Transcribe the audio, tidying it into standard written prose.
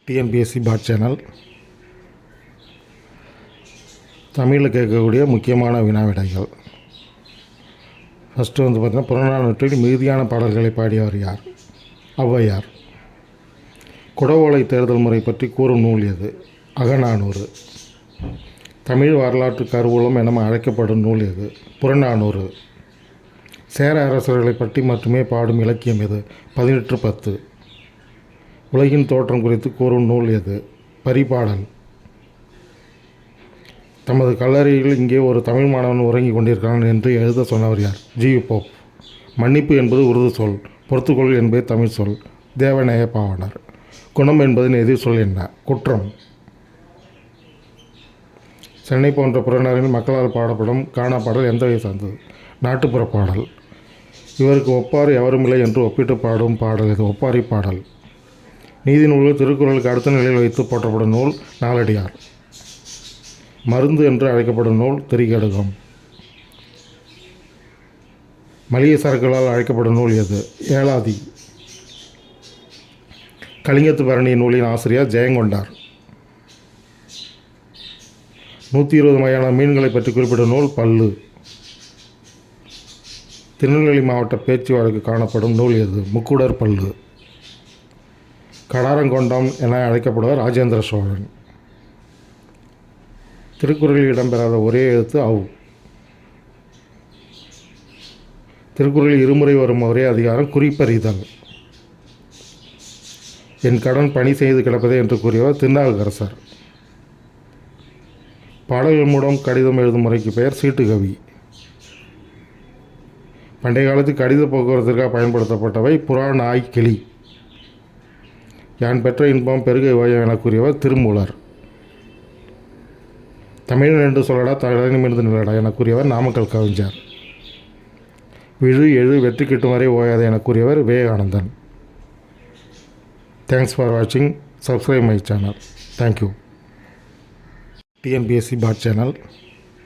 TNPSC பாட் channel தமிழில் கேட்கக்கூடிய முக்கியமான வினாவிடைகள். ஃபஸ்ட்டு பார்த்திங்கன்னா, புறநானூற்றில் மிகுதியான பாடல்களை பாடியவர் யார்? ஔவையார். குடவோலை தேர்தல் முறை பற்றி கூறும் நூல் எது? அகநானூறு. தமிழ் வரலாற்று கருவூலம் என அழைக்கப்படும் நூல் எது? புறநானூறு. சேர அரசர்களை பற்றி மட்டுமே பாடும் இலக்கியம் எது? 1810. உலகின் தோற்றம் குறித்து கூறும் நூல் எது? பரிபாடல். தமது கல்லறையில் இங்கே ஒரு தமிழ் மாணவன் உறங்கி கொண்டிருக்கிறான் என்று எழுத சொன்னவர் யார்? ஜி.யு. போப். மன்னிப்பு என்பது உருது சொல், பொறுத்துக்கொள் என்பது தமிழ் சொல், தேவநேய பாவாணர். குணம் என்பதன் எதிர் சொல் என்ன? குற்றம். சென்னை போன்ற புறநகரில் மக்களால் பாடப்படும் காணா பாடல் எந்த வகை சார்ந்தது? நாட்டுப்புற பாடல். இவருக்கு ஒப்பார் எவருமில்லை என்று ஒப்பிட்டு பாடும் பாடல் இது? ஒப்பாரி பாடல். நீதி நூல்கள் திருக்குறளுக்கு அடுத்த நிலையில் வைத்து போற்றப்படும் நூல் நாலடியார். மருந்து என்று அழைக்கப்படும் நூல் திரிகடுகம். மளிகை சரக்குகளால் அழைக்கப்படும் நூல் எது? ஏலாதி. கலிங்கத்து பரணி நூலின் ஆசிரியர் ஜெயங்கொண்டார். 120 வகையான மீன்களை பற்றி குறிப்பிடும் நூல் பல்லு. திருநெல்வேலி மாவட்ட பேச்சு வழக்கு காணப்படும் நூல் எது? முக்குடர் பல்லு. கடாரங்கொண்டம் என அழைக்கப்படுவர் ராஜேந்திர சோழன். திருக்குறளில் இடம்பெறாத ஒரே எழுத்து ஔ. திருக்குறளில் இருமுறை வரும் ஒரே அதிகாரம் குறிப்பறிதல். என் கடன் பணி செய்து கிடப்பதே என்று கூறியவர் திருநாவுக்கரசர். பாடல்கள் மூலம் கடிதம் எழுதும் முறைக்கு பெயர் சீட்டுக்கவி. பண்டைய காலத்தில் கடித போக்குவரத்திற்காக பயன்படுத்தப்பட்டவை புறா, நாய், கிளி. யான் பெற்ற இன்பம் பெருகை ஓயம் என கூறியவர் திருமூலர். தமிழன் என்று சொல்லடா தலைநிமிர்ந்து நிலடா என கூறியவர் நாமக்கல் கவிஞர். விழு எழு வெற்றி கிட்டும் வரை ஓயாது என கூறியவர் விவேகானந்தன். தேங்க்ஸ் ஃபார் வாட்சிங். Subscribe my channel. Thank you. TNPSC பாட் சேனல்.